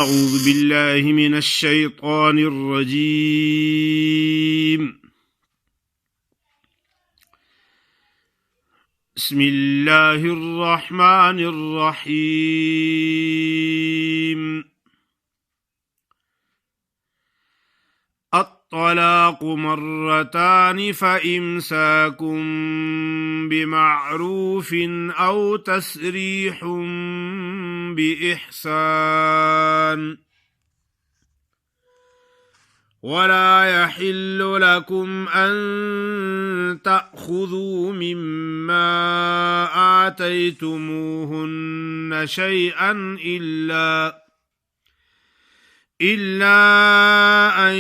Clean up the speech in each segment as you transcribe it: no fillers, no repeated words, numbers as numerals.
أعوذ بالله من الشيطان الرجيم. بسم الله الرحمن الرحيم. الطلاق مرتان فإمساك بمعروف أو تسريح بإحسان ولا يحل لكم أن تأخذوا مما آتيتموهن شيئا إلا أن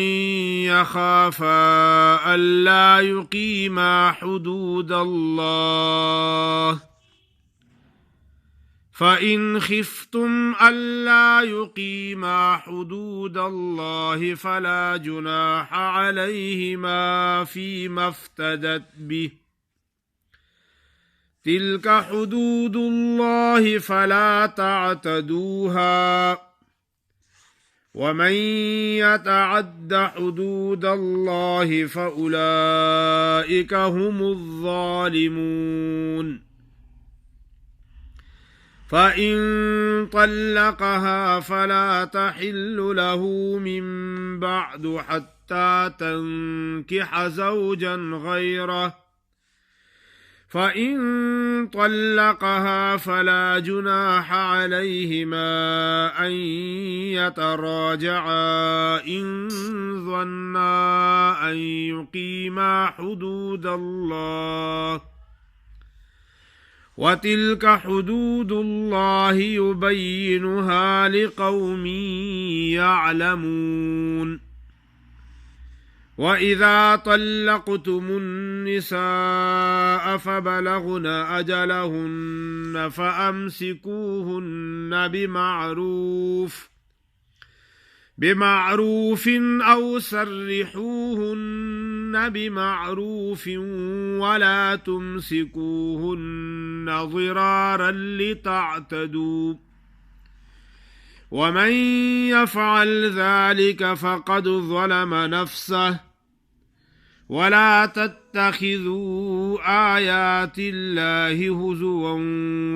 يخافا ألا يقيما حدود الله، فإن خفتم ألا يقيما حدود الله فلا جناح عليهما فيما افتدت به، تلك حدود الله فلا تعتدوها، ومن يتعد حدود الله فأولئك هم الظالمون. فإن طلقها فلا تحل له من بعد حتى تنكح زوجا غيره، فإن طلقها فلا جناح عليهما أن يتراجعا إن ظنا أن يقيما حدود الله، وتلك حدود الله يبينها لقوم يعلمون. وإذا طلقتم النساء فبلغن أجلهن فأمسكوهن بمعروف أو سرحوهن بمعروف، ولا تمسكوهن ضرارا لتعتدوا، ومن يفعل ذلك فقد ظلم نفسه. ولا تتخذوا آيات الله هزوا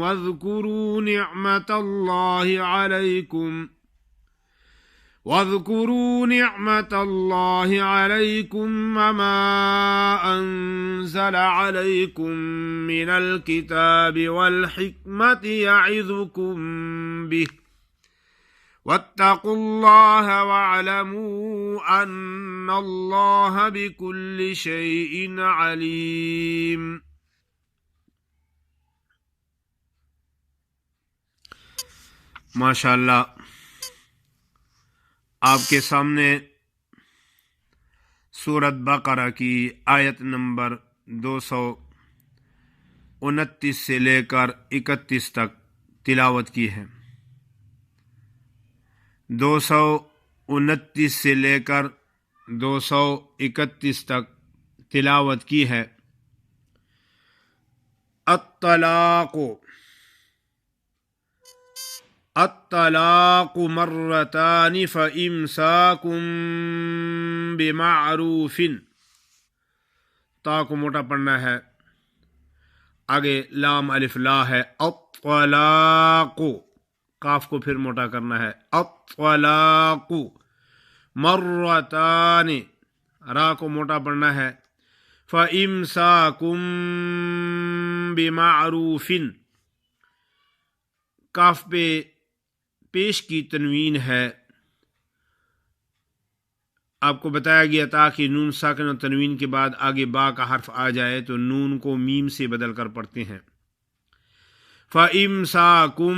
واذكروا نعمة الله عليكم وما أنزل عليكم من الكتاب والحكمة يعظكم به، واتقوا الله واعلموا أن الله بكل شيء عليم. माशाअल्लाह, आपके सामने सूरत बकरा की आयत नंबर 229 से लेकर 31 तक तिलावत की है। 229 से लेकर 231 तक तिलावत की है। अत्तलाक़ु मर्रतानि फ़इम्साकुम बिमारूफिन। ता को मोटा पढ़ना है, आगे लाम अलिफ ला है। अत्तलाक़ु, काफ को फिर मोटा करना है। अत्तलाक़ु मर्रतानि, रा को मोटा पढ़ना है। फ़इम्साकुम बिमारूफिन, काफ पे पेश की तनवीन है। आपको बताया गया था कि नून साकिन और तनवीन के बाद आगे बा का हर्फ आ जाए तो नून को मीम से बदल कर पढ़ते हैं। फ़इम्साकुम,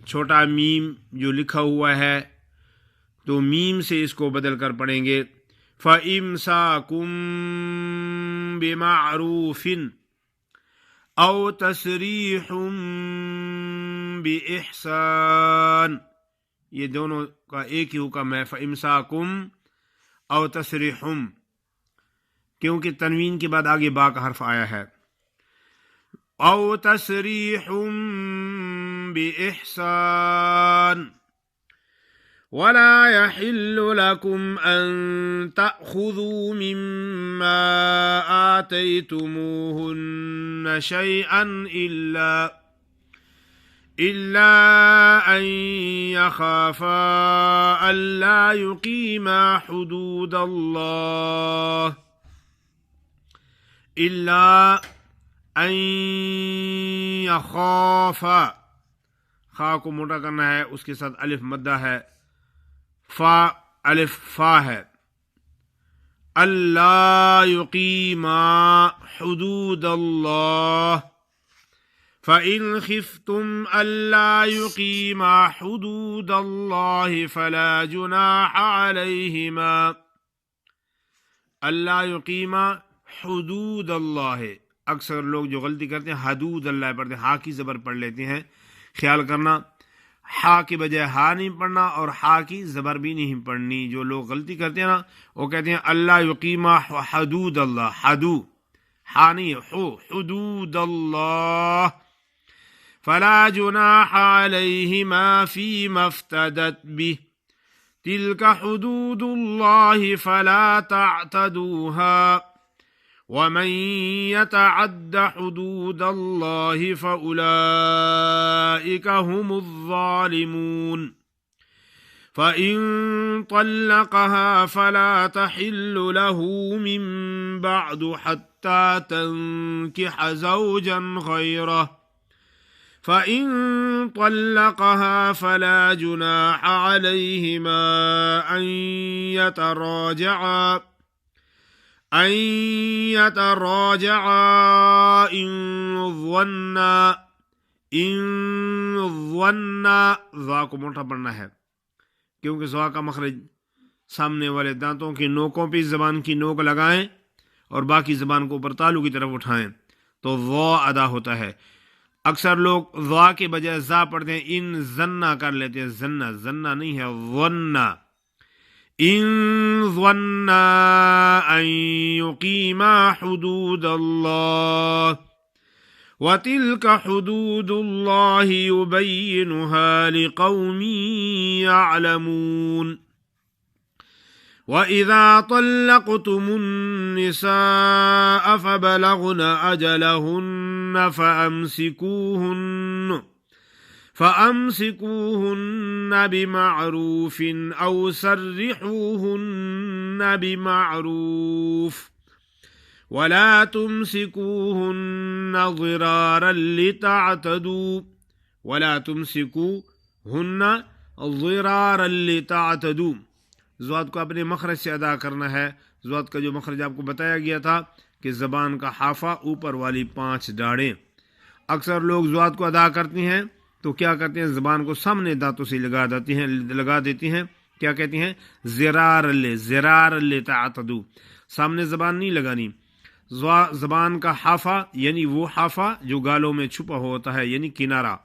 छोटा मीम जो लिखा हुआ है तो मीम से इसको बदल कर पढ़ेंगे। फ़इम्साकुम बिमारूफिन औ तसरीहुम बिइहसान, ये दोनों का एक ही हुक्म है। फ़इम्साकुम औ तसरीहुम, क्योंकि तनवीन के बाद आगे बा का हर्फ आया है। औ तसरीहुम बिइहसान, वला यहिल्लु लकुम अन तअखुज़ू मिम्मा आतैतुमूहुन्न शैअन इल्ला अन यखाफा अल्ला युकीमा हुदूदल्लाह इल्ला अन यखाफा। खा को मोटा करना है, उसके साथ अलिफ मद्दा है, फा अलिफ फा है। अल्ला युकीमा हुदूदल्लाह फ़इन खिफ्तुम अल्ला युकीमा हुदूदल्लाह फला जुनाह अलैहिमा। अल्ला युकीमा हुदूदल्लाह, अक्सर लोग जो गलती करते हैं हदूद अल्लाह पढ़ते हैं, हा की ज़बर पढ़ लेते हैं। ख्याल करना, हा की बजाय हा नहीं पढ़ना और हा की ज़बर भी नहीं पढ़नी। जो लोग गलती करते हैं ना, वो कहते हैं अल्लाह युकीमा हदूद अल्लाह, हदू हा नहीं हो, हुदूद अल्लाह फला जुनाह अलैहिमा फीमा इफ्तदत बिह तिल्का हुदूदुल्लाह फला तअतदूहा वमन यतअद्द हुदूदल्लाह फउलाइका हुमुज़्ज़ालिमून। फ़इन तल्लक़हा फला तहिल्लु लहू मिन बअदु हत्ता तंकिह ज़ौजन गैरह फ़इन तल्लक़हा फला जुनाह अलैहिमा अन यतराजआ इन ज़न्ना। ज़ा को मोटा पढ़ना है क्योंकि ज़ा का मखरज सामने वाले दांतों की नोकों पे ज़बान की नोक लगाएं और बाकी ज़बान को ऊपर तालू की तरफ उठाएं तो ज़ा अदा होता है। अक्सर लोग ज़ा के बजाय ज़ा पढ़ते हैं, इन ज़न्ना कर लेते हैं। ज़न्ना ज़न्ना नहीं है, ज़न्ना। इन ज़न्ना अन युकीमा हुदूदल्लाह व तिल्का हुदूदुल्लाह युबय्यिनुहा लिक़ौमिन यअलमून। वइज़ा तल्लक़्तुमुन्निसाअ फ़बलग़न अजलहुन्न फ़अम्सिकूहुन्न बिमअरूफ़िन औ सर्रिहूहुन्न बिमअरूफ़ वला तुमसिकूहुन्न ज़िरारन लितअतदू। ज़ात को अपने मखरज से अदा करना है। ज़ात का जो मखरज आपको बताया गया था कि ज़बान का हाफा ऊपर वाली 5 दाढ़ें। अक्सर लोग ज़ात को अदा करते हैं तो क्या करते हैं, ज़बान को सामने दांतों से लगा देती हैं। क्या कहती हैं, ज़िरार तातदू, सामने ज़बान नहीं लगानी। ज़बान का हाफा यानी वो हाफा जो गालों में छुपा होता है, यानी किनारा।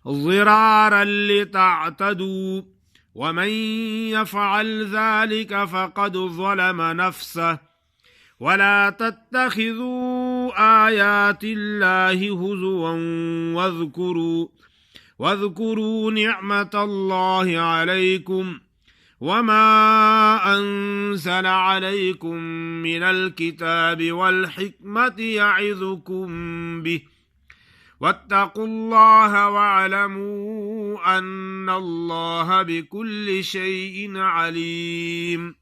ज़िरार तातदू वमन यफ़अल ज़ालिका फ़क़द ज़लम नफ़्सह वला तत्तखिज़ू आयातिल्लाहि हुज़ुवन वज़्कुरू निअमतल्लाहि अलैकुम वमा अंज़ल अलैकुम मिनल किताबि वल हिक्मति यइज़ुकुम बिह वत्तक़ुल्लाह वअलमू अन्नल्लाह बिकुल्लि शैइन अलीम।